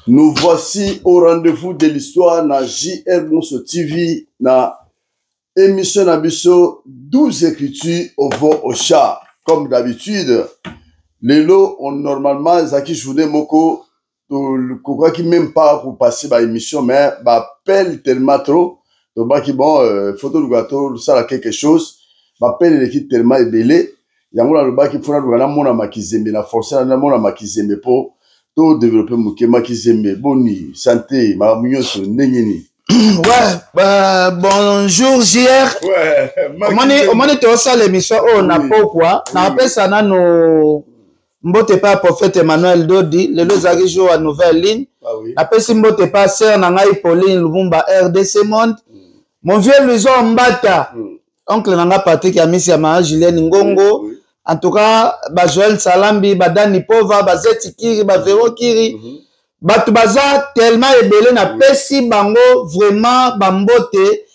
Nous voici au rendez-vous de l'histoire na JR Bonso TV na émission Nabiso 12 écritures au vent au chat. Comme d'habitude, les lots ont normalement Zaki journée moko quoi qui même pas pour passer par émission mais appelle tellement trop donc qui bon photo du gâteau ça a quelque chose appelle l'équipe tellement ébélé yango la loba qui fona na mona makizembe na forcer na mona makizembe pour tout développer muke makizembe boni santé ma munyoso ndengeni. Ouais, bonjour JR. Ouais, on m'a dit ça l'émission on n'a pas quoi na appelle ça na no mbote pas prophète Emmanuel Dodi le lozaki jour à nouvelle ligne appelle si mbote pas sœur na ngai Pauline Lubumba RDC Monde mon vieux Luison Mbata oncle nanga Patrick Amisi ya ma Julien Ngongo en tout cas ba Joël Salambi ba Dani Pova ba Zeti Kiri ba Vero Kiri batu baza tellement ebele na pesi bango vraiment bambote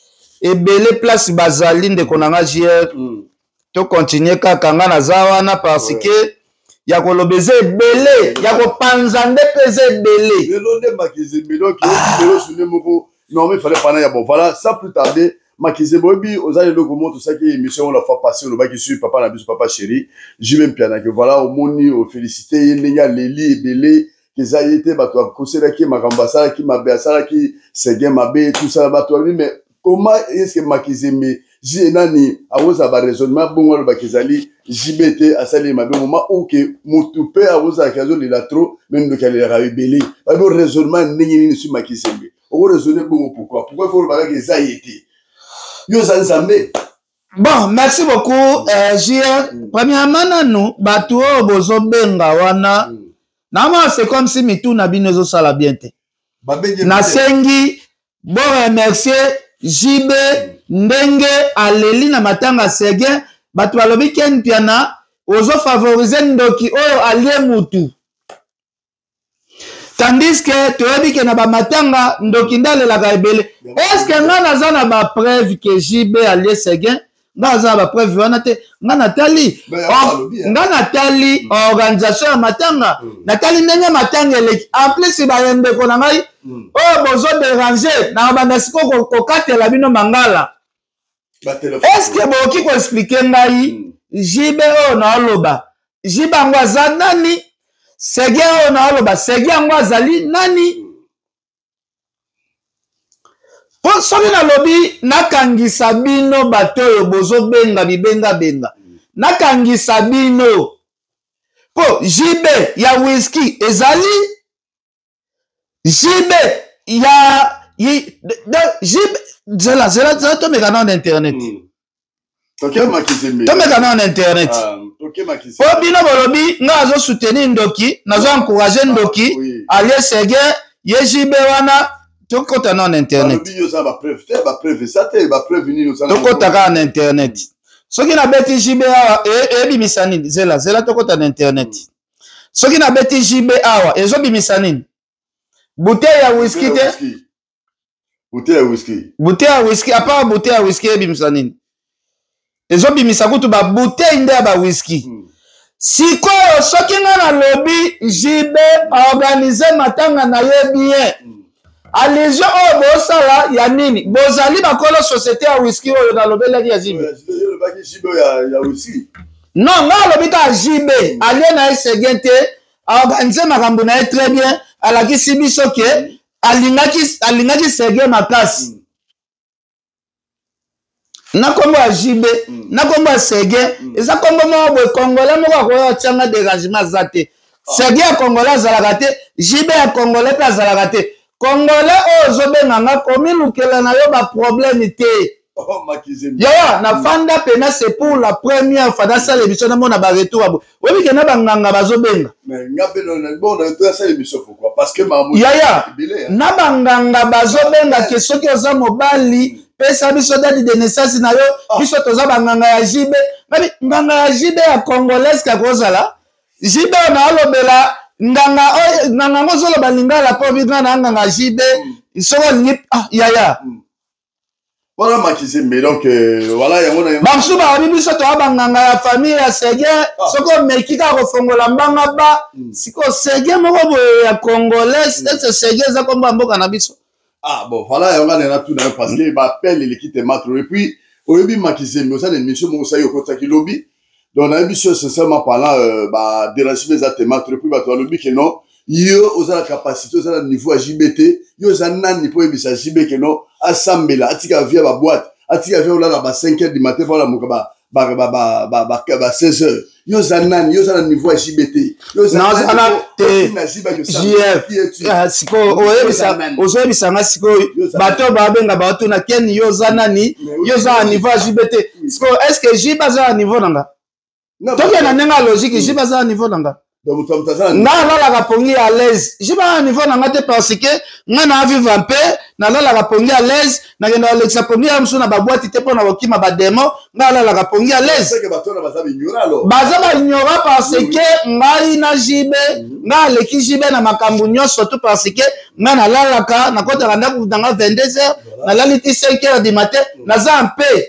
ebele place bazali ndeko nanga JR to continuer kaka nga na zawana parce que ya kolobeze ebele ya kopanza nde peze ebele lelo nde makizembe donc lelo sune moko non mais il fallait pas ya bon voilà sans plus tarder makizembe obi ozali loko moto ça qui émission on la fois passé le baki sur papa na biso papa chéri jimem piana que voilà au moni au féliciter ndenya leli ebele qu'ils aient été bato akosela ki makambasala ki mabasala ki segen mabe tout ça bato mais comment est-ce que makizembe nani awoza ba raisonnement bongo ba kezali jibete asali mabe moment où que mutupe awoza kazo lila trop même de kale rabelé ba raisonnement nini sur makizembe o raisonner bongo pourquoi il faut ba que ça été yo zanzambe. Bon, merci beaucoup JR. Premièrement nous bato bozo benga wana nama c'est comme si mitu na bino sala bien te na sengi bon remercier JB ndenge aleli na matanga sege bato balobi ken piana ozo favoriser ndoki oyo alie mutu tandis que toyebi ke na ba matanga ndoki ndalela ebele est-ce que nga naza na ba preuve que JB alie sege nga za ba preuve wana te nga natali organisation ya matanga natali ndenge matanga eleki en plus bayembeko na ngai oyo bozo déranger na bandasi kokatela bino mangala. Est-ce que boki ko expliquer ngai JB oyo na oloba JB yango aza nani sege oyo na oloba sege yango azali nani po soki nalobi nakangisa bino bato oyo bozo benga bibenga benga nakangisa bino po JB ya whisky ezali JB ya JB zela tomeka na internet tomeka na internet po bino bolobi nga azo soutenir ndoki nazo encourager ndoki alie sege ye JB wana tokota na internet tokota na internet soki na beti JB awa ebimisa nini zela tokota na internet soki na beti JB awa ezobimisa nini bouteille ya whisky te bouteille ya whisky apa bouteille ya whisky ebimisa nini ezobimisa kutu ba bouteille nde ya ba whisky sikoyo soki nga na lobi JB organiser matanga na ye bien allusion oyo bosala ya nini bozali bakolo société ya whisky oyo nalobelaki ya JB non nga alobi ka JB alie na ye segen te aorganize makambo na ye très bien alakisi biso ke alingaki sege makasi na kombo ya JB na kombo ya sege eza kombo moko boye congolais moko akoya tianga dérangement aza te sege ya congolais azalaka te JB ya congolais mpe azalaka te congolais oyo ozobenganga komilukela na yo baproblème te yaya na fanda pena c'est pour la première fois nasala émission namona baretour abo oyebike na banganga bazobenga yaya na banganga bazobenga ke soki oza mobali pesa biso date de naissance na yo biso toza banganga ya JB mabi nganga ya JB ya congolaise kakozala JB na olobela nganga ngo zoloba lingala po bingana nganga JB soko ni yaya Voilà Makizembe, donc voilà, il y a mon Bamsuba abibiso to abanganga ya famille ya Sege, soko mekika kofongola mbanga ba, siko Sege moko boye ya Congolais, c'est Sege za komba mboka na biso. Ah bon, voilà, il y a tout d'un parce que appelle l'équipe de Matro et puis au début Makizembe, au sein de l'émission mon sayo kota ki lobby. Donc la émission sincèrement parlant bah déranger les attematro et puis bah toi lobby que non, yo aux la capacité aux la niveau à JBT, yo za nani pour émission JB que non, assembler atika via ba boîte, atika via là ba 5h du matin voilà mon ba 16h. Yo za nani, yo za niveau à JBT. Yo za nani JF. Siko oyebisa nga siko bato babenga bato na ken yo za nani, yo za niveau à JBT. Siko est-ce que JB za niveau nanga? Toki na nenga logique, JB za niveau nanga. Na la pongi à l'aise. Je vais à niveau n'angate parce que nga na vivre un peu na la pongi à l'aise na ngenda Alexa pongi am suna ba boîte te pona wakima ba demo na la pongi à l'aise. C'est que bato na baza ignora alors. Baza ba ignora parce que ngai na jibe nga leki jibe na makambu nyonso tout parce que nga na la ka na kota na ku danga 22h na la liti 5h du matin na za un peu.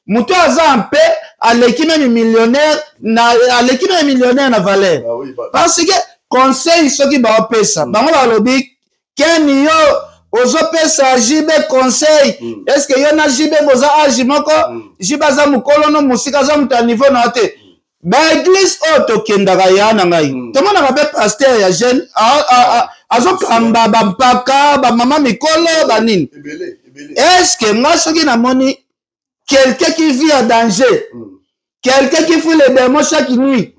Muto aza un peu aleki même millionnaire na aleki même millionnaire na valeur parce que conseil soki ba pesa bango ba lobi ken yo ozo pesa jibe conseil est-ce que yo na jibe boza agi moko jibe za mukolo no musika za muta niveau na te ba église auto kendaka ya na ngai to mona ba pasteur ya jeune azo kamba ba mpaka ba mama mikolo ba nini est-ce que nga soki na moni quelqu'un qui vit en danger, quelqu'un qui fout les démons chaque nuit.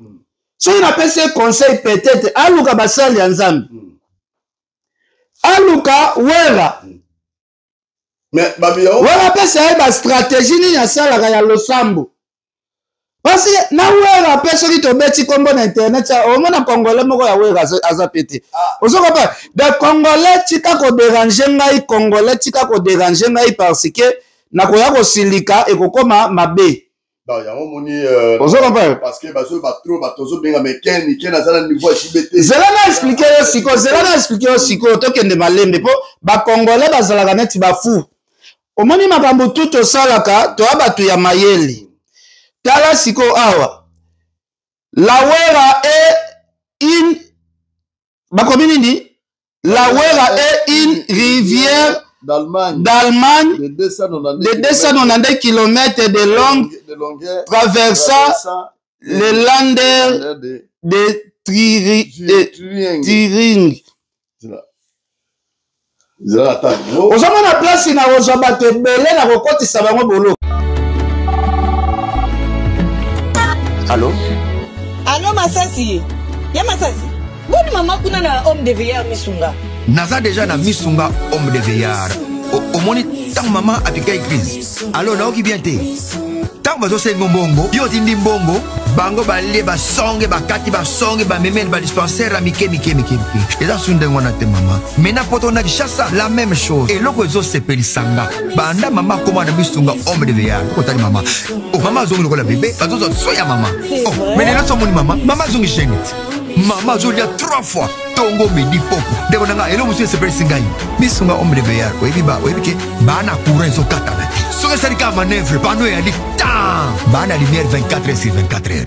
Si on appelle ce conseil peut-être, Aluka Basali Anzambi. Aluka Wera. Mais Babio. Wera appelle ça une stratégie ni ya sala ya losambo. Parce que na Wera appelle ce qui te beti comme bon internet, au moins en Congolais moko ya Wera aza pété. Ozo comprendre. Des Congolais tika ko déranger ngai, Congolais tika ko déranger ngai parce que na koya ko silika e kokoma mabe. Bah ya moni ozo comprendre parce que bazo ba trop batozo benga meken na zala niveau JBT. Zela na expliquer yo siko to kende malembe po ba congolais bazalaka neti ba fou. Omoni makambo tout osalaka to abatu ya mayeli. Tala siko awa. La Wera est une La Wera est une rivière d'Allemagne de 290 km de longueur traversant le lander de Tiring. Ozomona place na ozaba te belé na kokotisa bango bolo. Allô? Allô Masasi? Ya Masasi? Boni mama kuna na homme de veilleur Misunga. Naza déjà na Misunga homme de veilleur. Au moni tant maman a piqué crise. Alors là qui bien té. Tant bazo se ngombongo, yo tindi mbongo, bango balé ba songe ba kati ba songe ba memel ba dispensaire à mike. Et là sunde ngona te maman. Mena poto na kishasa la même chose. Et loko zo se pelisanga. Banda maman comment na Misunga homme de veilleur. Ko tali maman. Oh maman zongi la bébé, bazo zo soya maman. Oh, mais là so moni maman, maman zongi chéni. Maman zo lia 3 fois. Tongo midi poko. Debo nanga elo musu se pelisanga. Misunga homme de veilleur. Webi ba, webi ke bana courant zo katana. So que ça dit manœuvre, pano ya dit bana lumière 24 heures sur 24 heures.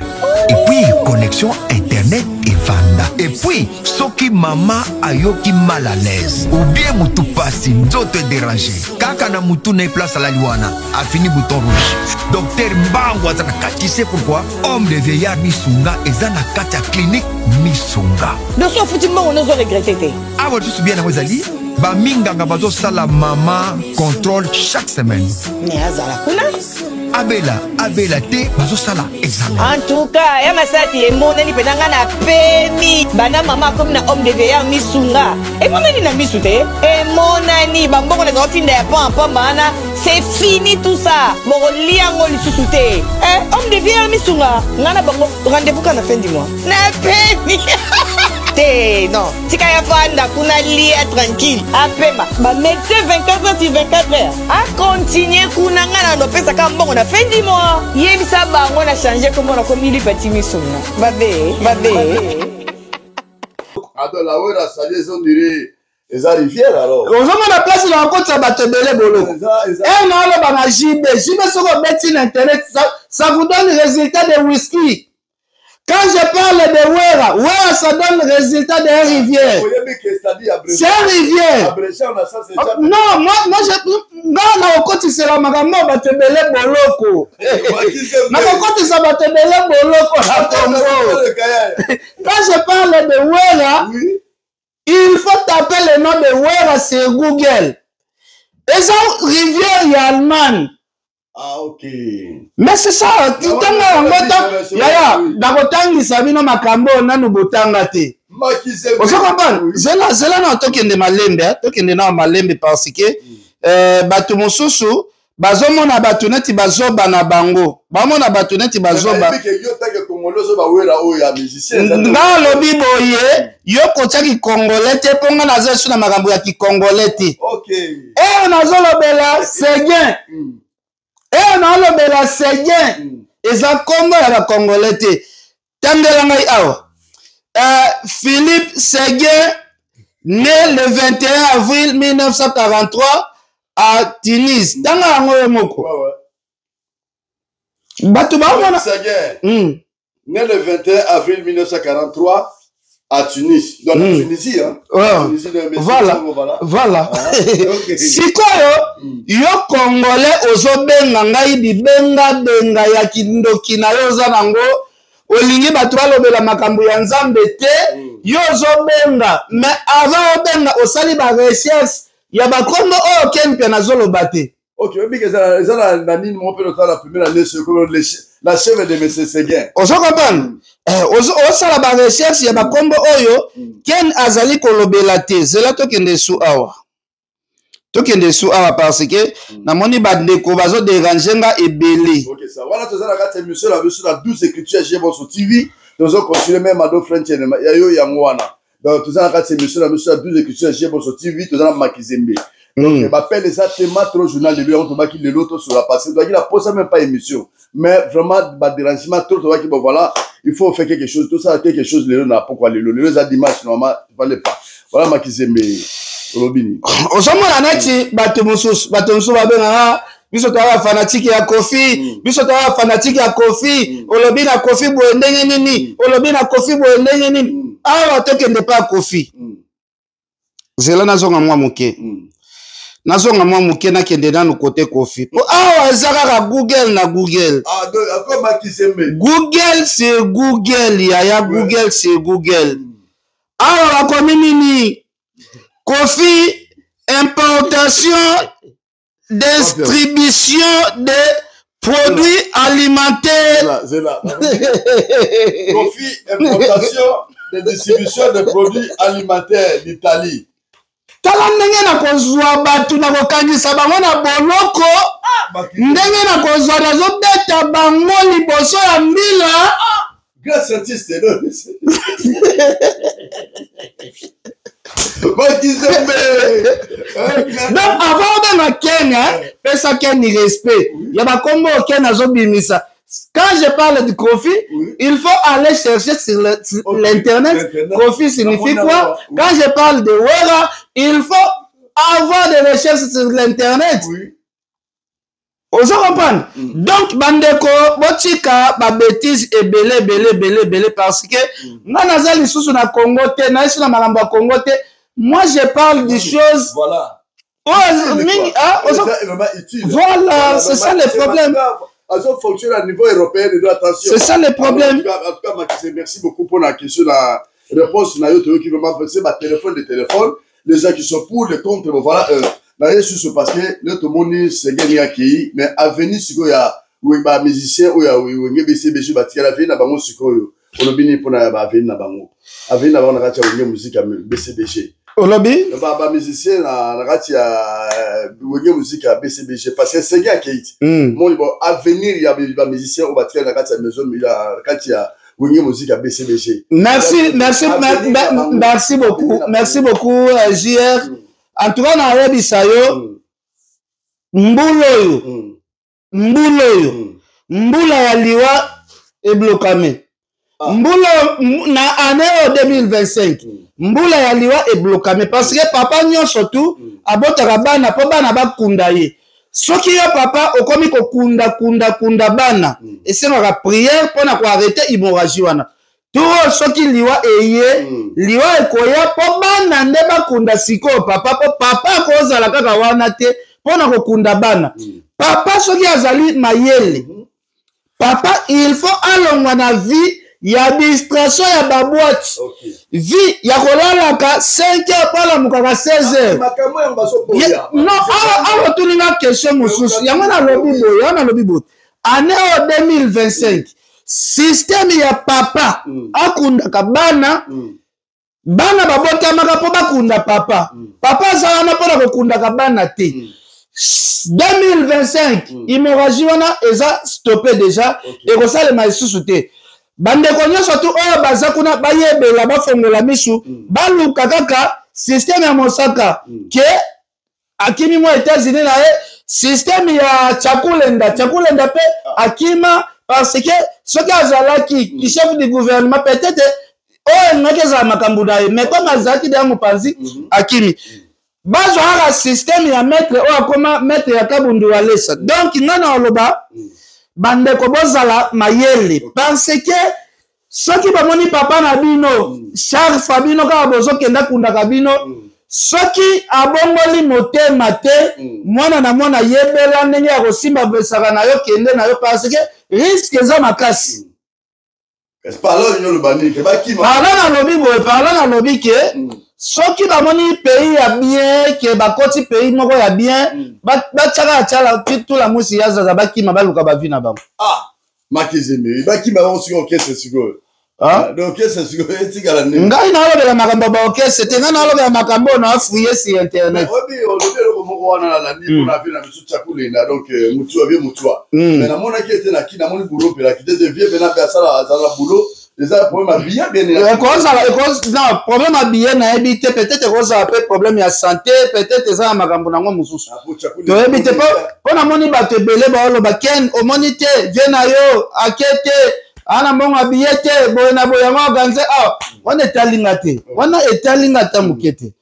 Et puis connexion internet et vanda. Et puis soki maman ayoki mal à l'aise ou bien mutu passi nzoto déranger. Kaka na mutu na place à la liwana a fini bouton rouge. Docteur Mbango azana kati, c'est pourquoi homme de veillard Misunga ezana kati ya clinique Misunga. Donc so futi Mbango nous regretter. Ah ouais, tu souviens na wezali? Ba minganga bazo sala mama contrôle chaque semaine. Mais azala kuna Abela te bazo sala examen. En tout cas, ya Masasi e monani penanga na pemi. Bana mama comme na homme de veilleur Misunga. E monani na misu te. E monani bambongo na finda ya pampa bana. C'est fini tout ça. Moko liango lisusu te. Homme de veilleur Misunga. Ngana bango rendez-vous quand la fin du mois. Na pemi. Non, si tu as kuna lia tranquille. Apema, ba médecin 24 heures sur 24 heures. A continuer kuna ngana no pesa ka mbongo na fin du mois. Yebisa bango na changer comme on a commis li petit Misunga. Babe. Ado la Wera ça les on dirait Les rivières alors. On a la place dans le côté de Batebele Bolo. Et on a le JB. JB sur le bêtise internet, ça vous donne le résultat de whisky. Quand je parle de Wera, Wera ça donne le résultat de rivière. C'est une rivière. Non, moi non, au côté c'est la maman Batebele Boloko. Non, au côté c'est Batebele Boloko à Congo. Quand je parle de Wera, il faut taper le nom de Wera sur Google. Et ça, rivière y a Allemagne. Ah, ok. Mais c'est ça, tu t'en Yaya, Dakotangi Sabino Makambo, Nanu Botanga te. Vous comprenez? C'est là, non, token de Malembe, parce que, Batu Mosusu, bazomona batuneti bazoba na bango. Bamona batuneti bazoba. Nga lobi boye, yo kochaki congolais ponga nazo suna makambo ya ki congolais te. Okay. Nazo lobela Seguin. Nazo lobela Seguin. Eza kombo ya ba congolais te. Tandela ngai awa. Philippe Seguin, né le 21 avril 1943 à Tunis. Tanga yango moko. Batu ba Seguin. Né le 21 avril 1943 à Tunis. Dans la Tunisie, hein? Voilà. Sikoyo, yo Congolais ozobenga ngai benga ya kindoki na yo zanango. Olingi batu balobela makambo ya nzambe te, yo ozobenga. Mais avant obenga osali ba recherche ya bakombo oyo kenpe nazoloba te. Ok, mais la première année, la chèvre de M. Seguin. On se comprend. On sala ba recherche ya bakombo oyo ken azali kolobela te. Zela tokende su awa. Tokende su awa parce que na moni bandeko bazo déranger nga ebele. Ok, ça. Voilà, tu as la émission la version la 12 écritures chez votre TV. Nous allons continuer même à d'autres French et Yayo Yangwana. Donc, tu as la émission la version la 12 écritures chez votre TV. Tu as la Makizembe. Donc, il m'appelle les théma trop journal de lui, on va qu'il l'autre sur la passée. Donc, il a posé même pas émission. Mais vraiment, dérangement trop, bon, voilà, il faut faire quelque chose. Tout ça, quelque chose, les n'a pourquoi les a dimanche, normalement, il fallait pas. Voilà, ma qui s'est mis au Robini. On s'en va la neti, Batoumoussous, va bien, biso tawa fanatique ya Kofi, biso tawa fanatique ya Kofi, olobi na Kofi boendenge nini, olobi na Kofi boendenge nini. Ah, tokende pas Kofi. Zela nazonga mwa muke. Nazonga mwa muke na kende na côté Kofi. Ah, ezaka Google na Google. Ah, donc après Makizembe. Google c'est Google, ya Google c'est Google. Ah, la commune Kofi importation distribution de produits alimentaires. Kofi importation de distribution de produits alimentaires d'Italie. Tala ndenge na kozwa batu na kokangisa bango na boloko ndenge na kozwa nazobeta bango liboso ya mbila grand scientiste donc avant de Kenya pesa Kenya respect ya bakombo Kenya azobimisa. Quand je parle de Kofi, il faut aller chercher sur l'internet. Kofi signifie quoi? Quand je parle de Wera, il faut avoir des recherches sur l'internet. On se comprend. Donc, bandeko, botika, ba bêtise et belé, parce que, nanazali sous na Congo te, na ici na maramba Congo te, moi je parle des choses. Voilà. Voilà, c'est ça le problème. Elles fonctionnent à niveau européen de attention. C'est ça le problème. En tout cas, Makizé, merci beaucoup pour la question, la réponse. Qui vraiment passer ma téléphone. Les gens qui sont pour, les contre, voilà. D'ailleurs, sur parce que le monde c'est gagné à qui, mais à venir, si il y a un musicien ou il y a un BCBG, il y a un bango, si on a bien pour la venir bango. À venir avant la musique à BCBG. Au lobby? Bah, musicien, la musique à BCBG, parce que c'est gagné à qui. Mon à venir, il y a un musicien au bâtiment de la maison, il y a une musique à BCBG. Merci beaucoup, JR. En tout cas, na rebi sayo mbulo ya liwa eblokame. mbula na année 2025 mbula ya liwa eblokame parce que papa nyonso tu abotaka bana po bana bakunda ye soki yo papa okomi kunda bana esengaka prière mpona koarrete hémorragie wana to soki liwa eye liwa ekoya po bana nde bakunda sikoyo papa po papa akozala kaka wana te mpona kokunda bana papa soki azali mayele papa il faut alongwa na vie ya distraction ya baboite vie ya kolalaka 5 heures palamukaka 16 heures non awa tuninga question mosusu yango nalobi boye année 2025 système ya papa akundaka bana babotamaka mpo bakunda papa aza wana mpona kokundaka bana te 2025 hémorragie wana eza stoppé déjà ekosalema lisusu te bandeko nyonso tu oyo baza kuna bayebela bafongola misu baluka kaka système ya mosaka ke akimi mo États-Unis na ye système ya chakulenda pe akima parce que soki azalaki ki chef du gouvernement peut-être oyo ngaki ezala makambo na ye mais comme azalaki deya mopanzi akimi bazwaka système ya maître oyo akoma maître ya kabundu walesa donc nga na oloba bandeko bozala mayele parce que soki bamoni papa na bino Charles Fabino kaka bozokenda kundaka bino soki abongoli motema te mwana na mwana yebela ndenge ya kosimba besaka na yo kende na yo parce que risque eza makasi parla na lobi ke soki bamoni pays ya bien ke bakoti pays moko ya bien batiaka atiala tula musi yazaza bakima baluka bavi na bango makizemi bakima bango sikoyo okese sikoyo okese sikoyo etikala nini ngai naolobela makambo ya baokese te ngai naolobela makambo oyo nafuye si internet olobi eloko moko wana nalandi mpona avi na biso tyakulenda donc mutu avie mutua mais namonaki ete naki namoni bulo mpelaki te devie mpe nape asala azala bulo eza problème ya bien non problème ya bien nayebi te peut-être ekozala mpe problème ya santé peut-être eza na makambo nango mosusu toyebi te mpo namoni bato ebele baoloba ken omoni te vie na yo ake te ana mbongo abiye te boye na boye yango organize wana etalinga te wana etalinga ata moke te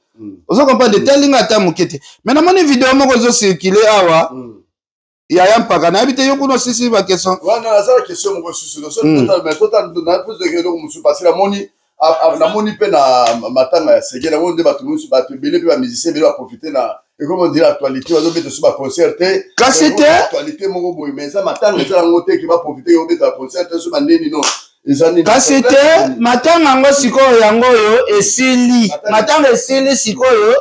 ozo comprendre etalinga ata moke te mais namoni video moko ezocircule awa yaya mpaka nayebi te yo kuna osisi baquestion wana azala question moko susu parce que namoni mpe na matanga ya sege namoni nde bato mosusu bato ebele mpe bamusicien ebele baprofite na ekomo dire actualité bazobeta so baconcert te kasi te actualité moko boye mais eza matanga eza yango te ke baprofite obeta baconcert te so baneni no eza nini kasi te matanga yango sikoyo yango oyo esili matanga esili sikoyo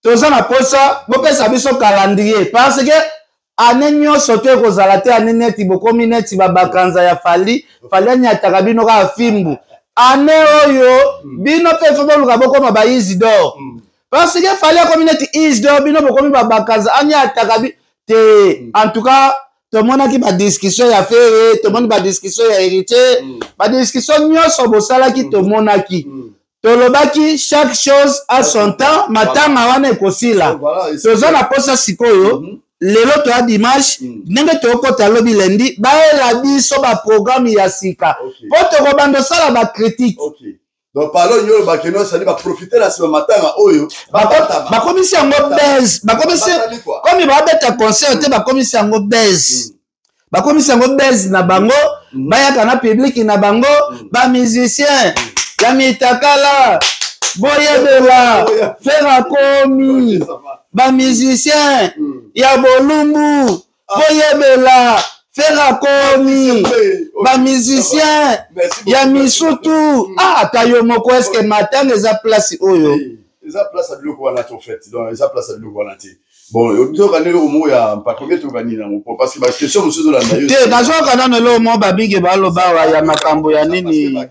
toza na posa bopesa biso calendrier parce que ane nyonso to ekozala te ane neti bokomi neti babakanza ya fali anyataka bino kaka fimbu ane oyo bino mpe fo boluka bokoma ba Isidore parce que fali akomi neti Isidore bino bokomi babakanza anyataka te en tout cas tomonaki badiscussion ya fere tomoni badiscussion ya héritier badiscussion nyonso bosalaki tomonaki tolobaki chaque chose à son temps matanga wana ekosila toza na posa sikoyo lelo toya dimanche ndenge tokota lobi lendi baela biso baprogramme ya sika po tokobanda osala bacritique donc parlons nyolo bakeno sali baprofite na nsima matanga oyo bakomisi yango base komi babeta concert te bakomisi yango base na bango bayaka na publiki na bango bamusicien ya mitakala boyebela fera komi bamusicien ya bolumbu boyebela fera komi bamusicien ya misutu kayo moko eske matanga eza place oyo eza place ya biloko wana te ofait donc eza place ya biloko wana te bon tokani eloko moko ya mpakomi tokani nango parce que baquestion mosusu olanda yo te nazoyoka nano eloko moko babige baloba ya makambo ya nini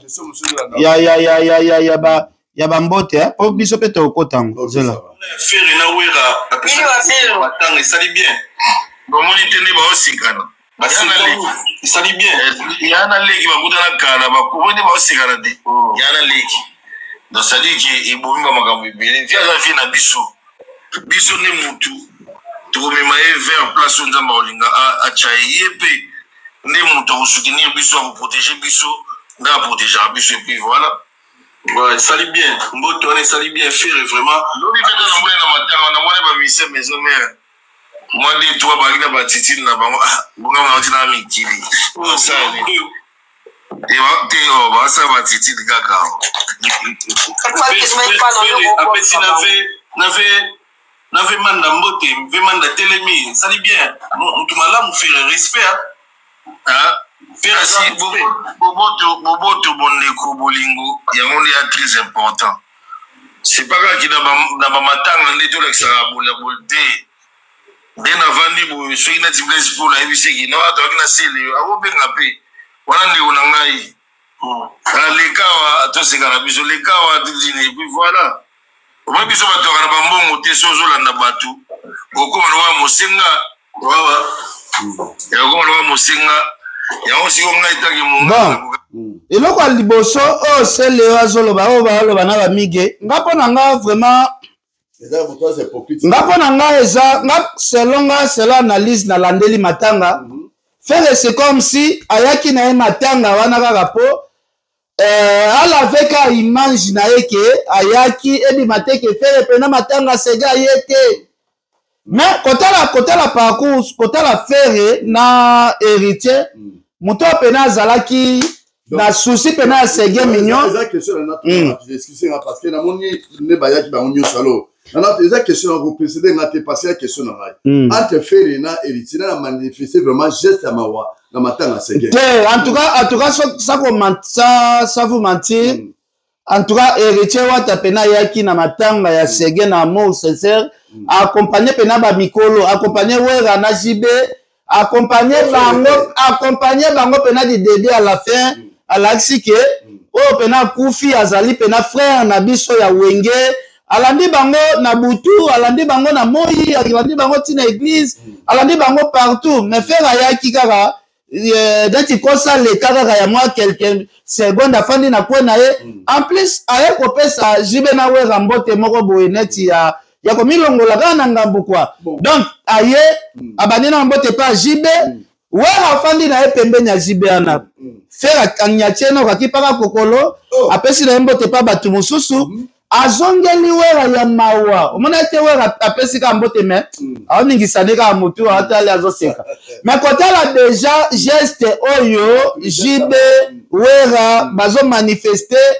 ya bambote po biso mpe tokota ngo zela fere na wera apesa matanga esali bien bomoni te nde baosikana esali bien yana leki bakutana kala bakuboni baosikana te yana leki donc sadiki ebomi bamakambo ebele vi aza vie na biso nde mutu tokomema ye vers place oyo nzambe akolinga atya ye mpe nde mutu akosoutenir biso akoprotege biso n'a protégé un bus et puis voilà. Ouais, salut bien. Mboto, on est salut bien, faire vraiment. Nous, il fait dans le matin, on a mis sa maison mère. Moi, les trois bagnes, bah, titi, là, bah, bon, on a dit la mitili. Ça, et bah, ça va titi, le gaga. Après, si n'avait manda mbote, n'avait manda télémi, salut bien. On m'a là, on fait le respect, hein. Faire si Boboto Boneko Bolingo, il y a un lien très important. C'est pas grave qu'il y a un matin, on est tout l'extra, la bolte. Dès avant, vous soyez natif pour la vie, qui n'a pas de scellé, à vous bien la paix. Voilà, on a eu. Les cas, tous ces gars, les cas, et puis voilà. Au moins, ils sont à Torabambo, au Tessozo, la Nabatu. Au Komalwa Mosenga, voilà. Et au Komalwa Mosenga. Bon, eloko ya liboso oyo se leo azoloba oyo baloba na bamige nga mpo na nga vraiment nga mpo na nga eza nga selon nga selo analyse nalandeli matanga faire c'est comme si ayaki na ye matanga wana kaka po alaveka image na ye ke ayaki ebima te ke faire pena matanga sega ye te mais kotala parcours kotala faire na héritier moto pena azalaki na souci pena sege mignon excusez-moi parce que na moni ne bayaki ba onyo salo na eza question ko précéder na te passer la question na ngai entre faire na héritier na manifester vraiment geste à mawa na matanga sege en tout cas ça vous mentir en tout cas héritier wata pena yaki na matanga ya sege na amour sincère accompagner pena ba mikolo accompagner wera na jibe accompagner bango pena du début à la fin à l'axike o pena kufi azali pena frère na biso ya wenge alandi bango na butu alandi bango na moi alandi bango tina église alandi bango partout mais faire ayaki kaka dati kosa le kaka ya moi quelqu'un seconde afandi na kwa na ye en plus aye kopesa jibe na wera mbote moko boye neti ya komilongola kaka na ngambu kwa donc aye abandi na mbote pa jibe wera afandi na ye pembeni ya jibe ana faire anyatie na kaki paka kokolo apesi na ye mbote pa bato mosusu azongeli wera ya mawa omona ete wera apesi ka mbote me aoningisani kaka motu atali azoseka mais kotala déjà geste oyo jibe wera bazo manifester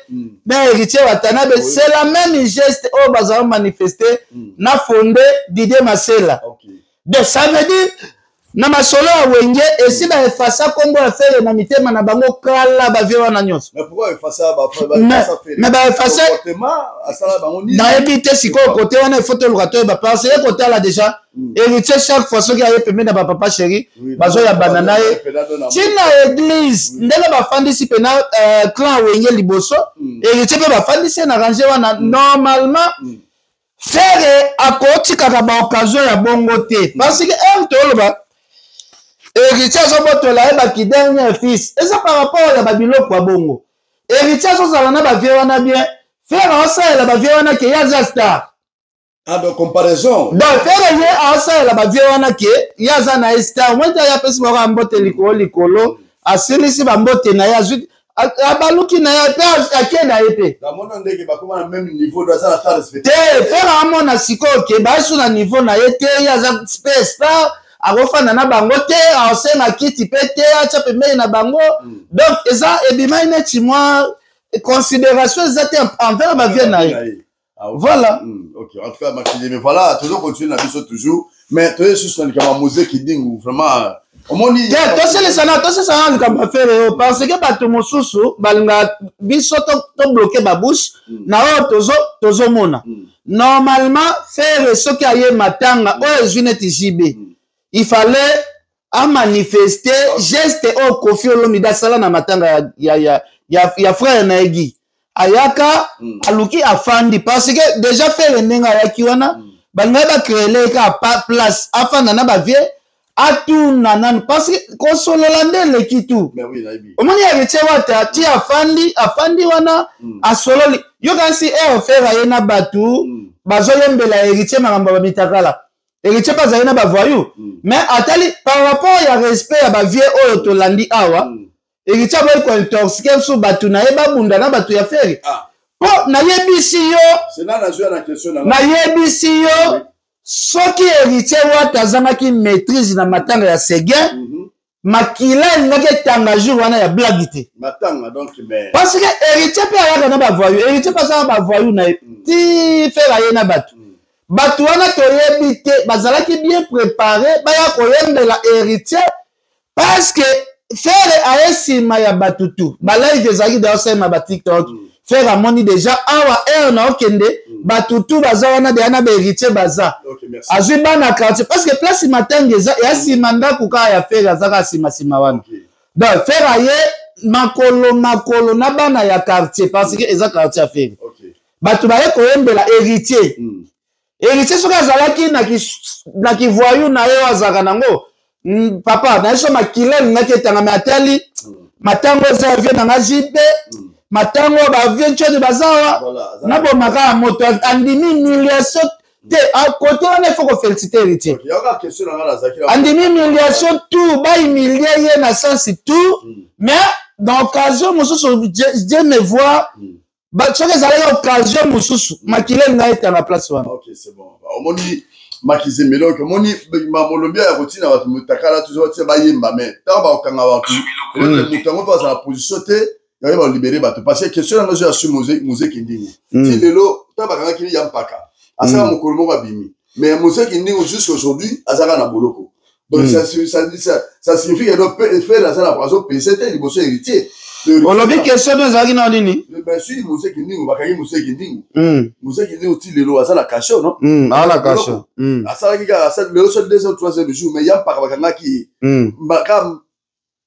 na héritier watanabe c'est la même geste oyo bazo manifester na fondé Didier Masela donc ça veut dire na masolo ya wenge esi ba efasa kombo ya fere na mitema na bango kala ba vie wana nyonso mais pourquoi efasa mais ba efasa asala bango ni na ebite siko côté wana photo locateur ba parce que côté là déjà héritier chaque fois soki aye pembe na ba papa chéri bazo ya banana ye tina église ndenge ba fandisi pena clan wenge liboso héritier pe ba fandisi na ranger wana normalement faire akoti kaka ba occasion ya bongo te parce que un toloba héritier azobotola ye baki dernier fils eza par rapport ya babiloko ya bongo héritier azozala na bavie wana bien faire aosalela bavie wana ke ye aza star donc comparaison donc faire ye aosalela bavie wana ke ye aza na ye star mwete ye apesi bako ya mbote likolo asilisi bambote na ye azwi abaluki na ye pe ake na ye pe te faire amona sikoyo ke baesu na niveau na ye te ye aza star akofanda na bango te aosenga kiti pe te atia pembeni na bango donc eza ebimai neti mwa considération eza te envers bavie na ye voilà ok en tout cas makili mais voilà toujours continuer na biso toujours mais toye susu na likama musée kidingu vraiment omoni toselesana likambo affaire oyo parce que bato mosusu balinga biso tobloke babouche na oyo tozomona normalement faire soki aye matanga oyo ezwi neti jibe il fallait manifester geste au Kofi Olomide asala na matanga ya frère na egi ayaka aluki afandi parce que déjà faire ndenga ayaki wana bangai ba créer ka place afanda na ba vie atuna nan parce que kosolola ndele kitu omoni héritier wata ti afandi wana asololi yo kasi faire ye na batu bazoyembela héritier makambo ba mitakala héritier bazali na bavoyou mais atali par rapport ya respect ya bavie oyo tolandi awa héritier boy ko intoxiqué sous batu na yeba bunda na batu ya feri po na yebisi yo c'est là la joie la question na yebisi yo soki héritier wata azangaki maîtrise na matanga ya Séguin makila ngake tanga jour wana ya blagité matanga donc mais parce que héritier pe ayaka na ba voyou héritier pas ça ba voyou na ti faire ye na batu batu wana toyebi te bazalaki bien préparé baya koyembela héritier parce que faire aesima ya batutu balai ezaki dans sema ba TikTok faire amoni déjà awa na okende batutu baza wana de ana ba héritier baza azwi bana quartier parce que place matanga eza ya sima ndako ka ya faire azaka sima wana donc faire aye makolo na bana ya quartier parce que eza quartier à faire batu baye koyembela héritier héritier soki azalaki na kivoyou na yo azaka nango papa na yeso makile ngaki etanga me atali matango eza vie na ngajibe matango ba vie nchoni bazawa na bomaka moto andimi humiliation te à côté on il faut ko féliciter héritier andimi humiliation tout ba humilier ye na sens tout mais dans occasion mususu Dieu me voit ba soki ezalaki occasion mususu makile ngai etanga place wana OK c'est bon omoni makize meloko moni mamolobia ya kotina watu mutakala toujours tse bayemba mais ta ba okanga watu mutango pas la position te ya ba libérer bato parce que question na zo sur musée kindingi ti lelo ta ba kanga kini ya mpaka asaka mokolo ba bimi mais musée kindingi jusqu'à aujourd'hui azaka na boloko donc ça signifie que doit faire la sala pour PCT liboso héritier olobi question ezalaki na nini bien sûr musée kindingi bakangi musée kindingi musée kindingi ti lelo azala cachot non ala cachot asala kika asala lelo so 2 ou 3e jour mais ya mpaka bakanga ki bakam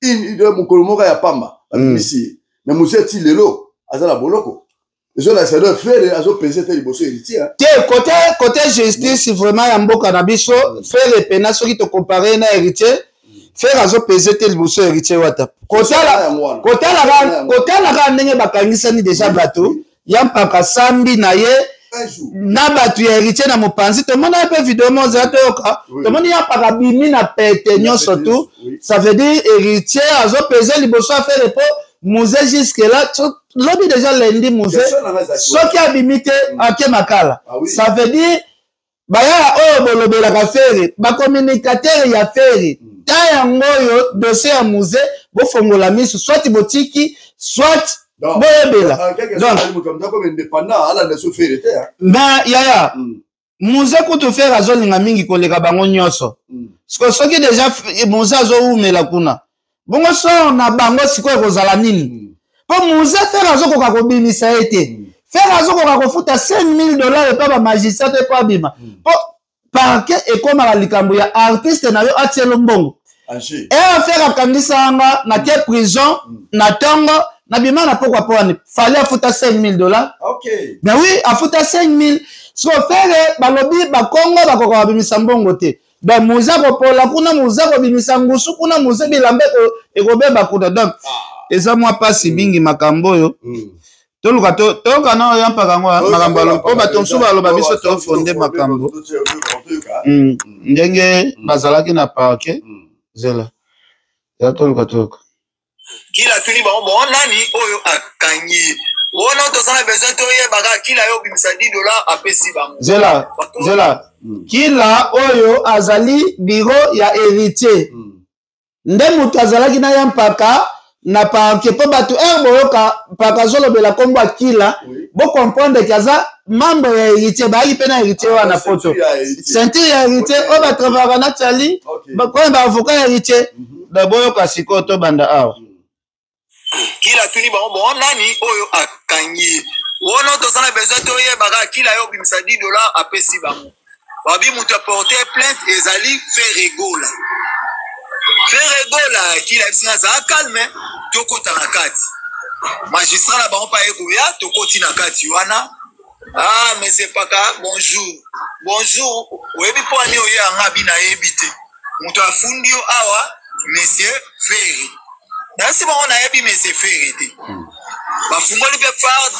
de mokolo moka ya pamba ici mais musée ti lelo azala boloko je la c'est de faire azo PCT liboso héritier te côté justice vraiment ya mboka na biso faire pena soki to comparer na héritier faire azo PCT liboso héritier wata côté la ndenge bakangisani déjà bato ya mpaka sambi na ye na batu ya héritier na mopanzi tomona pe vidéo moza toyoka tomoni ya mpaka bimi na pete nyonso tout ça veut dire héritier azo PCT liboso affaire po musée jusque là lobi déjà lundi musée soki abimite ake makala ça veut dire baya oyo bolobelaka fere bacommunicateur ya fere ta yango oyo dossier ya musée bofongola miso soit botiki soit boyebela donc yaya musée kutu fere azolinga mingi koleka bango nyonso soki déjà musée azowumela kuna bongo so na bango sikoyo kozala nini po musée faire azokoka kobimisa ete faire azokoka kofuta $5,000 epa bamagistrat epo abima po parquet ekomaka likambo ya artiste na yo atielo mbongo affaire akangisanga na ke prison na ntongo na bima na pokwa po wani fali afuta $5,000 mais oui afuta 5,000 so faire balobi bakongo bakoka babimisa mbongo te donc musée kopola kuna musée kobimisa ngusu kuna musée bilambe ekobeba kuna donc eza mwa pasi mingi makambo oyo toluka toyoka na oyo mpaka ngo makambo alo bato nsusu baloba biso tofonde makambo ndenge bazalaki na parquet zela ya toluka kila tuni bango bon nani oyo akangi wona tozana besoin toyebaka kila yo bimisa $10 apesi bango zela kila oyo azali biro ya héritier nde mutu azalaki na ya mpaka na parquet po bato boyoka mpaka zolobela kombo akila bo comprendre que aza membre ya héritier baaki mpe na héritier wana poto ceinture ya héritier oyo batravaka na tali bakoye baavocat ya héritier da boyoka sikoyo tobanda awa kila tuni bango bon nani oyo akangi wona tozana besoin toyebaka kila yo bimisa $10 apesi bango babi mutu aporte plainte ezali Ferregola kila bisinga za calme tokota na kati magistrat na bango pa ekoya tokoti na kati wana mais c'est pas ka bonjour oyebi po ani oyo anga bina yebite mutu afundi yo awa monsieur Ferre nasi bango na yebi monsieur Ferre te bafungoli pe fard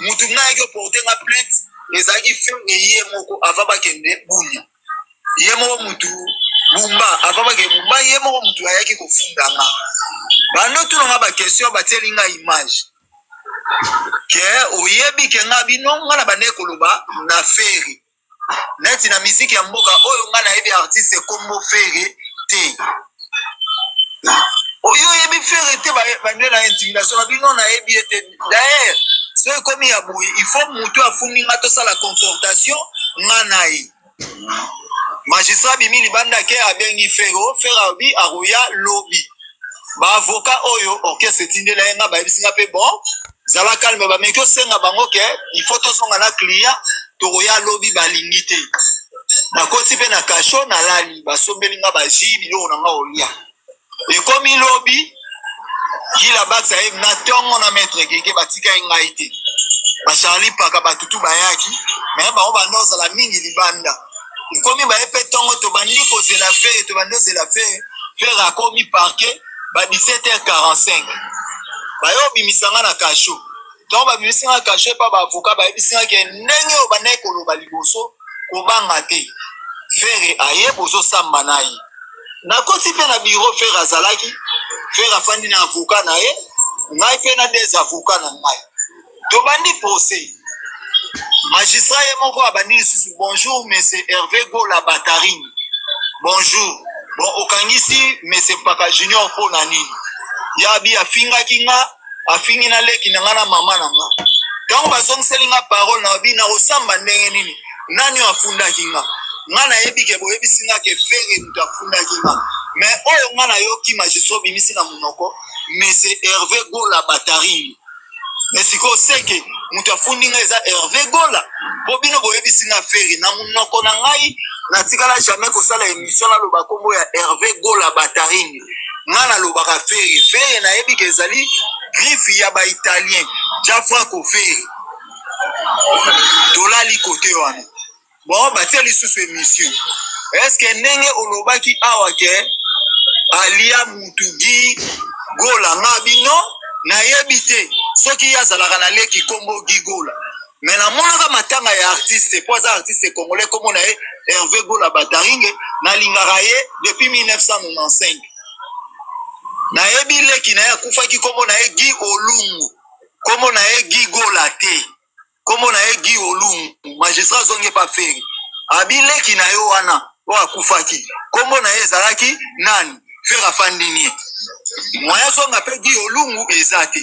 mutu na yeki porte nga plainte ezaki Ferre ye moko ava bakende bunya ye moko mutu bumba ava bake bumba ye moko mutu ayaki kofunda nga Bando tout nga ba question bateli nga image. Que oyebi ke nga bino nga na bane koloba na feri. Neti na musique ya mboka oyo nga na yebi artiste kombo feri te. Oyo yebi feri te bande na intimidation na bino na yebi te. D'ailleurs, c'est comme ya boui, il faut mutu afundi nga to sala confrontation nga na yi. Magistrat bimili banda ke abengi fero, ferabi aroya lobby. Ba avocat oyo orchestre tindela nga ba bisinga pe bon. Zala calme ba mekyo senga bango ke il faut to songa na client to roya lobby balingite. Na koti pe na kasho na lali ba sombeli nga ba jibi yo na nga olia. E komi lobby kila baksa e na tongo na maître keke batika ngaite. Ba Charlie paka batutu bayaki, mais ba on ba noza la mingi libanda. E komi ba epe tongo to bandi ko zela faire to bando zela faire a komi parquet ba 17h45. Bayo bimisanga na kasho. Donc ba bimisanga kasho pa ba avocat ba bimisanga ke ndenge o banai koloba liboso ko banga te. Fere aye bozo samba nai. Na koti pe na bureau fere azalaki, fere afandi na avocat na ye, ngai pe na des avocats na ngai. To bandi procès. Magistrat ye moko abandi lisusu bonjour monsieur Hervé Gola Batarine. Bonjour. Bon okangisi monsieur Paka Junior po na nini. Yabi afinga kinga afingi na leki na ngana mama na nga. Tango bazongiseli nga parole na obi na osamba ndenge nini. Nani afunda kinga. Ngana yebi ke boyebi singa ke fere mutu afunda kinga. Mais oyo ngana yoki magistrat bimisi na munoko monsieur Hervé Gola Batarine. Mais siko seke mutu afundi nga eza Hervé Gola. Bobino boyebi singa fere na munoko na ngai na tikala jamais ko sala émission na loba kombo ya Hervé Gola Batarine. Ngana lobaka fere na yebi ke ezali griffe ya ba italien Jafra ko fere dolali côté wana bon batia lisusu émission est-ce que ndenge olobaki awa ke alia mutugi Gola ngabino na yebi te soki yazalaka na leki kombo gigola mais na monaka matanga ya artiste poza artiste congolais comme on a Hervé Gola Bataringe na lingaka ye depuis 1995. Na yebi leki na ya kufaki komo na ye Gi Olungu komo na ye Gi Gola te komo na ye Gi Olungu magistrat zonge pa feri abi leki na yo wana o akufaki komo na ye zalaki nani fera fandini moya zonga pe Gi Olungu ezate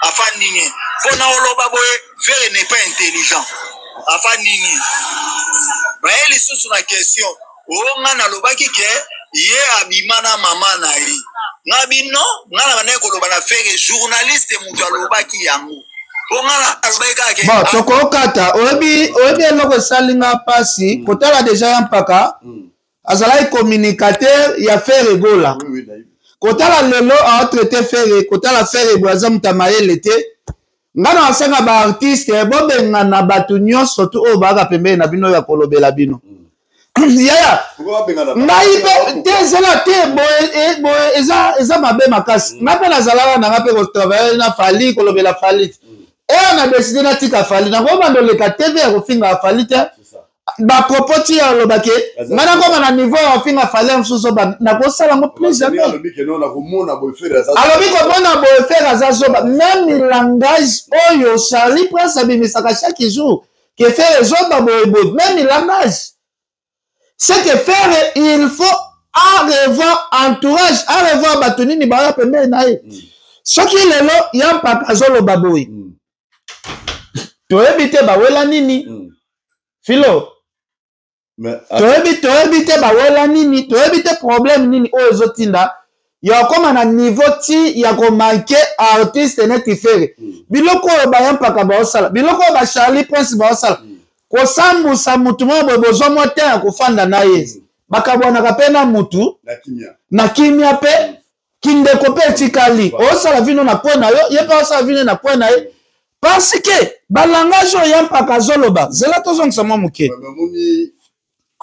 afandini pona oloba boye fere n'est pas intelligent afandini ba eli susu na question o ngana lobaki ke ye abimana mama na ye ngabino ngana bane koloba na fere journaliste mutu alobaki yango o ngana alobaka ke bon tokokata oyebi eloko esalinga pasi kotala deja ya mpaka azalaki communicateur ya Fere Gola kotala lelo aotraite fere kotala fere boaza muta mayele te ngana asenga ba artiste bobenga na batu nyonso tu oyo baka pembeni na bino ya kolobela bino yaya ngai pe te ezala te boye eza mabe makasi nga mpe nazalaka nanga mpe kotravaille na Fali kolobela Fali eyo na deside natika Fali nakobanda oleka tv ya kofinga Fali te bapropos ti ya olobake nga nakoma na niveau ya kofinga Fali mosusu nakosala ngo plus jamais alobi komona boye fere aza zoba même langage oyo Charlie Prince abimisaka chaque jour ke fere ezoba boye boye même langage. C'est que faire, il faut à revoir entourage, à revoir Batonini Bara Pembe Nae. Ce qui est là, il y a un papazolo baboui. Tu as évité Bawela Nini. Philo. Tu as évité Bawela Nini. Tu as évité problème Nini. Oh, Zotinda. Il y a comme un niveau ti, il y a comme manqué artiste net qui fait. Biloko Bayan Pakabosala. Biloko Ba Charlie Prince Bosala. Kosambusa mutu mwa bozo mote ya kufanda na yezi bakabwana pena mutu na kimia pe kindeko pe tikali osala vino na pona yo yepa osala vino na pona ye parce que balangage ya mpaka zoloba zela tozongisa mwa muke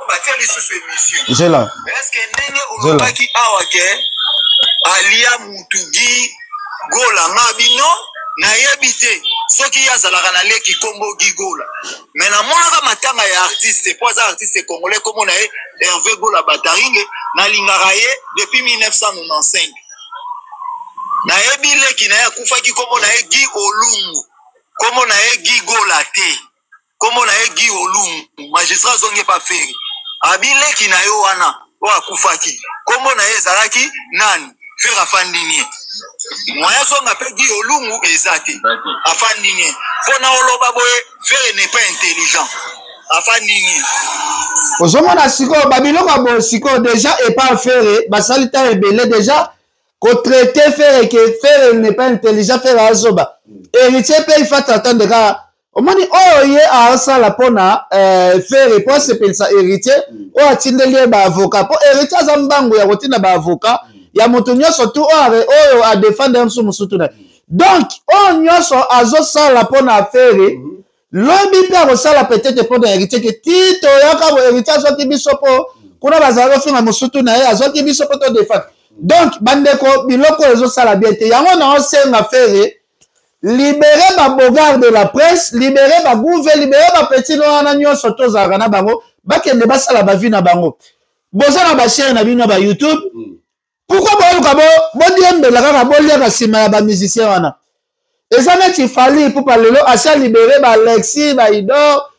batia lisusu émission zela est-ce que ndenge olobaki awa ke alia mutugi Gola ngabino na yebite soki yazalaka na leki kombo gigola mais na monaka matanga ya artiste poza artiste congolais comme on a Hervé Gola Bataringe na lingaka ye depuis 1995 na ebile ki na ya kufaki komo na egi olungu komo na egi golate komo na egi olungu magistrat zonge pa feri abile ki na yo wana wa kufaki komo na ezalaki nani faire afandini moya zonga pe egi olungu ezate afandini pona oloba boye faire n'est pas intelligent afandini ozomona siko babiloko bo siko déjà et pas faire basalita ebele déjà ko traiter faire que faire n'est pas intelligent faire azoba héritier pe il faut attendre ka omoni oye a sala pona faire pour se pensa héritier o atindeli ba avocat po héritier azambango ya kotina ba avocat ya moto nyonso tu oyo a défendre musutu na donc o nyonso azo sala pona affaire lobi pe akosala peut-être pour héritier que tito yaka bo héritier azoki biso po kuna bazalo finga musutu na ye azoki biso po to défendre donc bandeko biloko ezosala bien te yango na osenga faire libérer ba bogard de la presse libérer ba gouver libérer ba petit wana nyonso tozalaka na bango bakende basala ba vie na bango bozala ba chaîne na bino ba YouTube pourquoi boluka bodiembela kaka boliaka nsima ya ba musicien wana eza neti fali pour palelo asa libérer ba Alexis ba Idor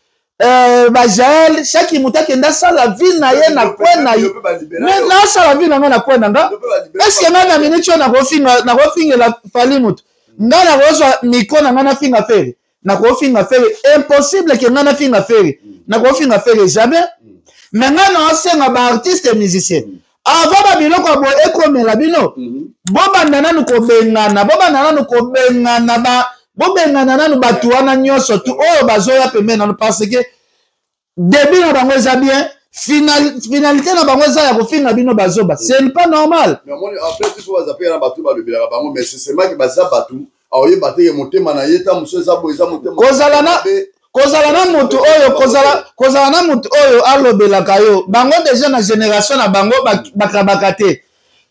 ba Jaël chaque moto akende asala vie na ye na kwen na ye mais na asala vie na nga na kwen na nga est-ce que nga na minute oyo nakofingela fali moto nga na kozwa miko na nga na finga fere na kofinga fere impossible ke nga na finga fere na kofinga fere jamais mais nga na osenga ba artiste musicien avant ba biloko bo ekomela bino bobanda nanu kobengana bobengana nanu batu wana nyonso tu oyo bazoya pembeni nanu parce que début na bango eza bien finalité na bango eza ya kofinga bino bazoba c'est pas normal mais après tout ça bazapé na batu ba lobela bango mais c'est seulement que baza batu aoye bateke motema na yeta muso eza bo eza motema kozala na mutu oyo alobelaka yo bango déjà na génération na bango bakabaka te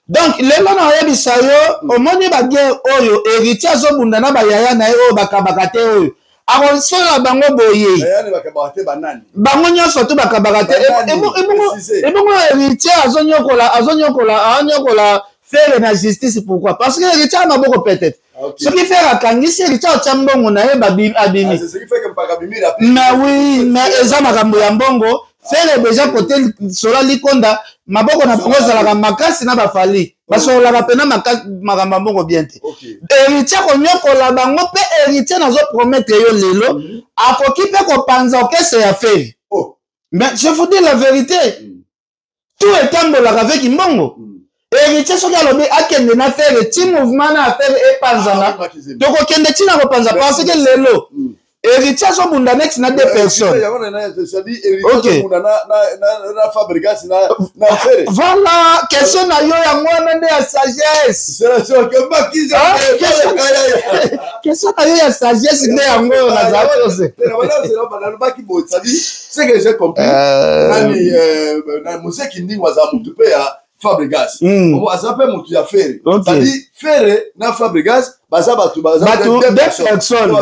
donc lelo na oyebisa yo omoni baguerre oyo héritier azobunda na bayaya na ye oyo bakabaka te oyo akosola bango boye bango nyonso tu bakabaka te ebongo héritier azonyokola faire na justice pourquoi parce que héritier a maboko peut-être ce qui fait akangisi héritier otya mbongo na ye abimi mais oui mais eza makambo ya mbongo faire déjà côté sola likonda maboko na bango ezalaka makasi na bafali basololaka pena makambo ya mbongo bien te héritier konyokola bango mpe héritier nazopromettre yo lelo akoki mpe kopanza okese ya feri mais je vous dis la vérité tout etambolaka avec mbongo héritier soki alobi akende na fere ti mouvement na affaire epanzana tokokende ntina kopanza parce que lelo héritier azobunda neti na deux personnes voilà question na yo yango wana nde ya sagesse question na yo ya sagesse nde yango oyo nazala tose ce que j'ai compris moseki ndingo aza mutu mpe ya Fabregas aza mpe mutu ya fere c'est-à-dire fere na Fabregas baza batu deux personnes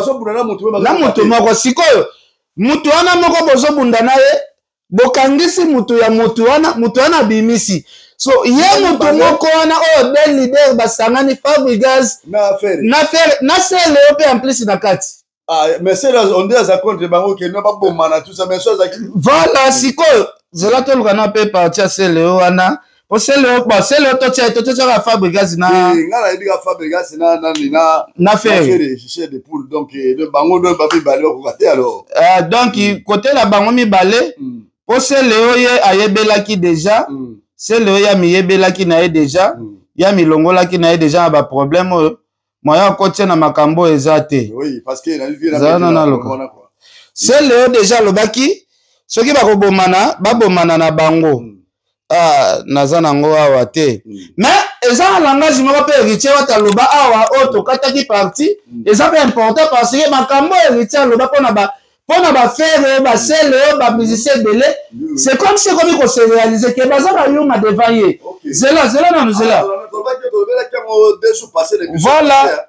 na mutu moko sikoyo mutu wana moko bozobunda na ye bokangisi mutu ya mutu wana bimisi so ye mutu moko wana oyo de leader basangani Fabregas na fere na sele yo mpe en plus na kati mais c'est là on dit à sa contre bango que non pas bon mana tout ça mais chose qui voilà sikoyo zela toluka na mpe partir sele yo wana po sele to la Fabregas na ngala edika Fabregas na faire chez des poules donc de bango do babi balé ko kate alors donc côté la bango mi balé po sele yo ye ayebelaki déjà sele yo ya mi yebelaki na ye déjà ya mi longolaki na ye déjà ba problème moya kotia na makambo ezate oui parce que na vie na quoi sele yo déjà lobaki soki babomana na bango naza nango awa te mais eza un langage moko pe héritier wataloba awa oyo tokataki parti eza pe important parce que makambo héritier aloba pona bafere basele bamusicien ebele c'est comme si ekomi kose réaliser ke bazaka yuma devant ye zela nanu zela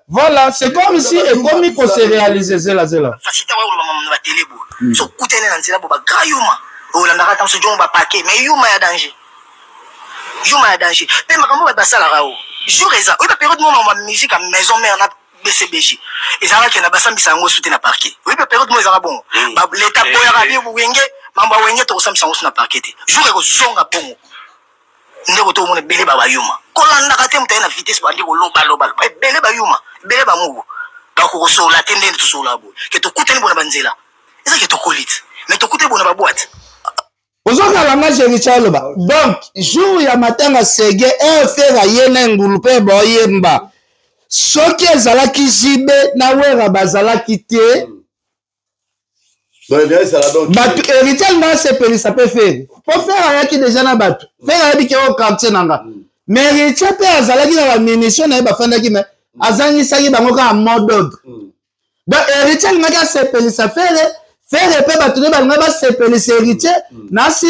voilà c'est comme si ekomi kose réaliser zela yuma ya danger pe makambo basalaka o jour eza oyo période mo ma musique à maison mère na BCBJ ezala ke na basambisa ngo soute na parquet oyo période mo ezala bon ba l'état boya rabi wenge mamba wenge to sambisa ngo na parquet jour eko zonga bongo ndeko to mona bele ba bayuma kolanda kate mutaye na vitesse ba ndiko loba bele bayuma bele ba mugo ba ko sola tendeni to sola bo ke to kuteni bona banzela eza ke to kolit mais to kuteni bona ba boîte ozokala nga chéri chaloba donc jour ya matanga sege efera ye na ngulu mpe boyemba soki ezalaki jibe na wera bazalaki te bato héritier nga asepelisa mpe fere po fere ayaki deja na bato fere ayebiki o quartier na nga mais héritier mpe azalaki na baministio na ye bafandaki me azangisaki bango kaka mode ordre donc héritier ngaki asepelisa fere fere pe bato ne balinga basepelisa héritier nasi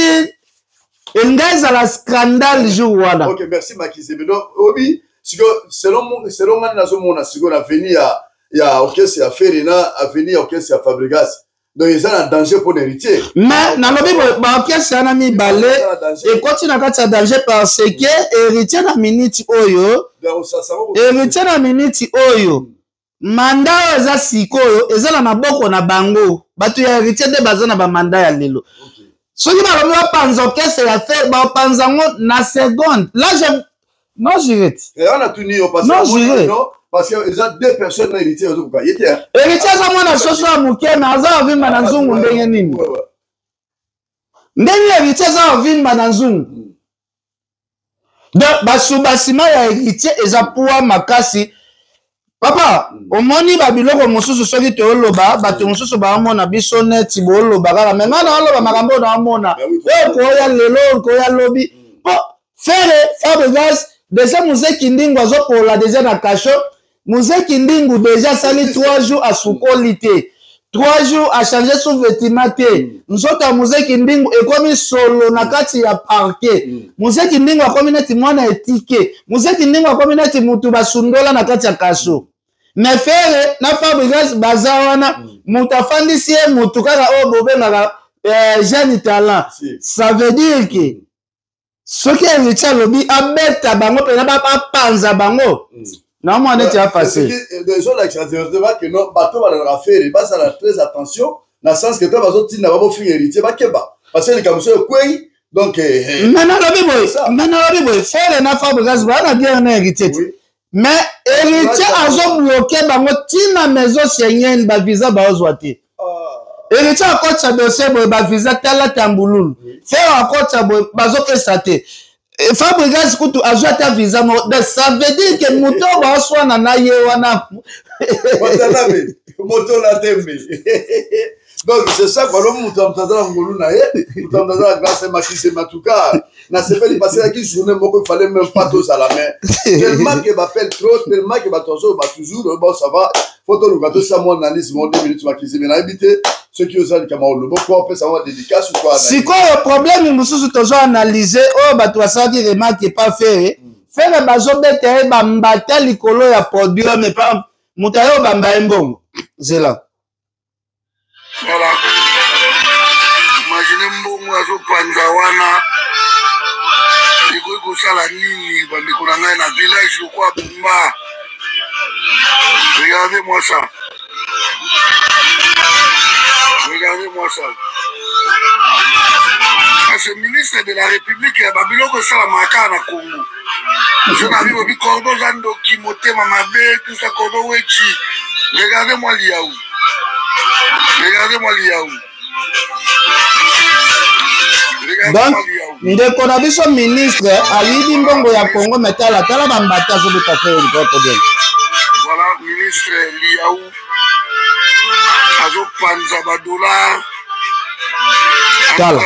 elinga ezala scandale jour wana. Ok, merci Makizebe. Donc obi selon ngani nazomona siko na veni ya orchestre ya fere na avenir ya orchestre ya Fabregas. Donc ils ont un danger pour l'héritier. Mais na lobi ba orchestre ana mibale et continue na kati ya danger parce que héritier na minute oyo héritier na minute oyo manda eza sikoyo eza na maboko na bango bato ya héritier de baza na ba manda ya lelo soki balobi bapanza orchestre ya fere bapanza ngo na seconde là je non jirete on a tout ni au passé non jirete parce que ils ont deux personnes héritier ozoka yete héritier za mwana soso ya mukeme aza ovimba na nzungu ndenge nini ndenge héritier za ovimba na nzungu donc basubasima ya héritier eza pouwa makasi. Papa, omoni babiloko mosusu soki tooloba bato mosusu baamona biso neti booloba kaka me ngana oloba makambo na amona oyo koya lelo koya lobi po fere Fabregas deja Muzeki Ndingu azopola deja na kasho Muzeki Ndingu deja sali 3 jours à sukoli te 3 jours à changer son vêtement te nzoto ya Muzeki Ndingu ekomi solo na kati ya parquet Muzeki Ndingu akomi neti mwana etike Muzeki Ndingu akomi neti mutu basundola na kati ya kasho mais fere na Fabregas baza wana mutu afandisi ye mutu kaka oyo bobengaka jeune talent ça veut dire que soki héritier alobi abeta bango mpena bapanza bango na mwa neti afacile bato balalaka fere basala très attention na sens que to bazotinda babofinga héritier bakeba parce que likambo so ekwei donc nalobi boye fere na Fabregas bana bien na héritier mais héritier azobloke bango tina maison seigneur bavisa baozwa te héritier akotisa dossier boye bavisa tala tambululu fere akotisa boye bazopesa te Fabregas kutu azwa ta visa mo ça veut dire que moto baoswana na ye wana moto la tembe. Donc c'est ça quand on monte en tendant ngolu na ye tout en tendant grâce à Makise Matuka na se fait passer qui journée moko fallait même pas tous à la main tellement que m'appelle trop tellement que toujours bon ça va photo le gâteau ça mon analyse mon 2 minutes Makise mais na habité ceux qui osent le camarade le beaucoup peut savoir dédicace ou quoi si quoi le problème mususu toujours analyser oh ba toi ça dire remarque pas faire faire bazo bete ba mbata likolo ya produit mais pas mutayo bamba mbongo zela. Voilà. Imaginez mbongo azopanza wana. Iko kosala nini bandeko na ngai na village lokwa Bumba. Regardez-moi ça. Regardez-moi ça. C'est le ministre de la République ya babiloko sala maka na Congo. Je n'arrive au Cordo Zando qui moté mamabe tout ça Cordo wechi. Regardez-moi Liaou. Regardez-moi Liaou. Donc, ndeko na biso ministre alibi mbongo ya Congo metala tala bambata zo de café voilà, ministre Liaou. Azo panza ba dollar. Tala.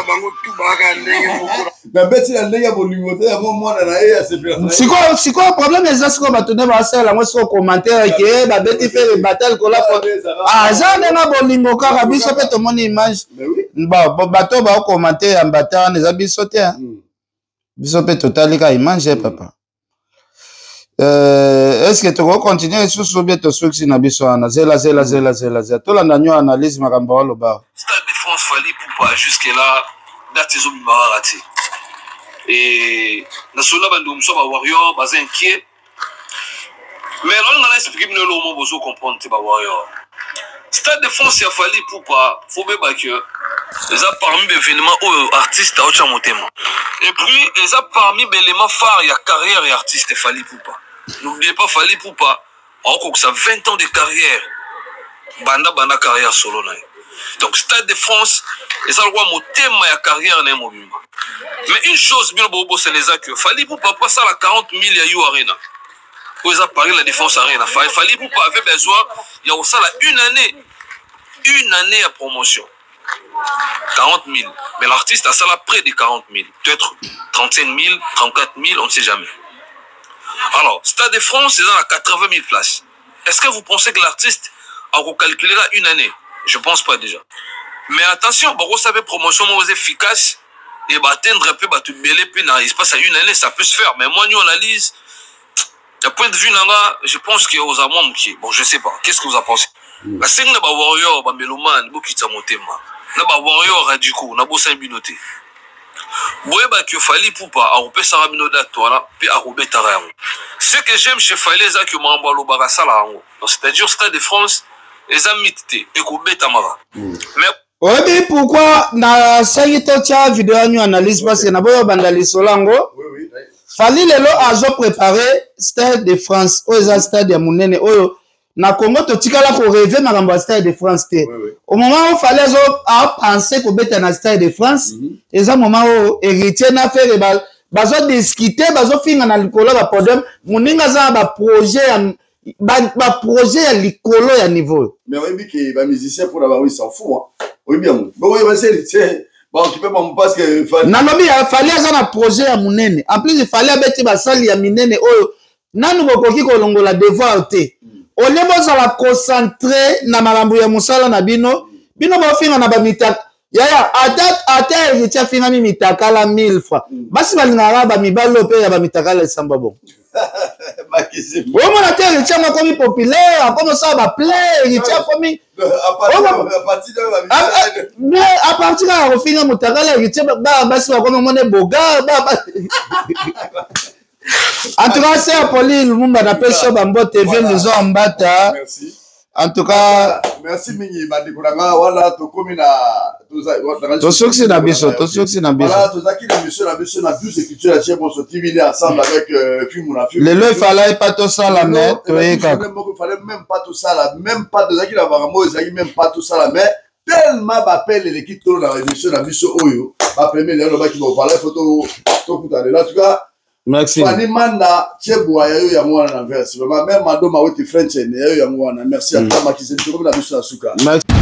Siko problème eza siko bato ne basala yango siko commentaire ke babeti fere batal kola aza ndenga bolingo kaka biso mpe tomoni image bato baokommente ya mbata wana eza biso te biso mpe totali ka image papa est-ce que tokokontinue lisusu bie tosukisi na biso wana zela tolanda nyo analyse makambo waloba Stade de France fallait pour pas jusque là date zo bimara raté et national bando mso ba warrior bas inquiet Mais là, on a expliqué que nous avons besoin de comprendre que Stade de France, il a fallu pour pas, faut bien que ils ont parmi les événements aux artistes à autre motema. Et puis, ils ont parmi les éléments phares, il y a carrière et artiste, il fallait pour pas. N'oubliez pas, fallait pour pas. Encore que ça 20 ans de carrière, banda carrière solo. Donc, Stade de France, ils ont le droit motema et carrière n'est mobile. Mais une chose, bien bobo, c'est les que fallait pour pas passer à la 40 000 à You Arena. Ils ont parlé de la défense arena. Il fallait pour pas avoir besoin, il y a aussi une année à promotion. 40 000. Mais l'artiste a ça là près de 40 000. Peut-être 35 000, 34 000, on ne sait jamais. Alors, Stade de France, ils ont à 80 000 places. Est-ce que vous pensez que l'artiste a recalculé là une année? Je ne pense pas déjà. Mais attention, vous savez, promotion efficace et atteindre un peu, tout belé, puis il se passe à une année, ça peut se faire. Mais moi, nous, on analyse. Du point de vue, je pense qu'il y a aux amants qui. Bon, je ne sais pas. Qu'est-ce que vous en pensez? La scène de warrior, Meloman, Bokita Motema. Na warrior radicaux, na bossa binoté. Boye ba que fallait pour pas à rouper Saraminoda toi puis à rouper Tarayan. Ce que j'aime chez Fallait, c'est que Mamba lo barasa là. C'est-à-dire Stade de France, les amis et Koubé Tamara. Mais oui, pourquoi na 5 tia vidéo nous analyse parce que na boyo bandali solango. Oui. Fallait le azo préparer Stade de France, oza Stade ya munene oyo. Na Congo to tikala ko rêver makambo Stade de France té. Au moment où fallait à penser ko beta na Stade de France, et ça moment où héritier na faire bazo discuter, bazo finga na likolo ba podium, muninga za ba projet ya likolo ya niveau. Mais oui que ba musicien pour avoir oui s'en fout hein. Oui bien. Bon oui c'est bon tu peux pas parce que na lobi ya fallait za na projet ya munene. En plus il fallait beti ba sali ya minene oyo nanu bokoki ko longola devoir té. Au lieu de la concentrer na malambu ya musala na bino ba finga na ba mitaka yaya ata yetia finga mi mitaka la 1000 fois basi balingara ba mibalo pe ya ba mitaka la samba bon o mona te yetia ma komi populaire comme ça ba play yetia komi à partir de finga mitaka la yetia ba basi ba komi mone boga ba en tout cas, c'est Apolline Lumumba d'appel sur Bambo TV, nous en bata. Merci. En tout cas, merci Mingi. Badikuranga, voilà, to komina. To soksi na biso, to soksi na biso. Voilà, to zaki na biso na 12 écritures, la chef on se TV ensemble avec Fimuna. Le le fallait pas tout ça la main, to yeka. Il fallait même pas tout ça la, même pas de zaki la varamo, zaki même pas tout ça la main. Tellement m'appelle l'équipe tout dans l'émission na biso oyo. Après mais là qui va parler photo to kutale là en tout cas. Merci. Fani manda chebwa yayo ya mwana na verse. Vraiment même mado ma weti French ne yayo ya mwana. Merci à toi Makise. Tu comme la biso na suka. Merci.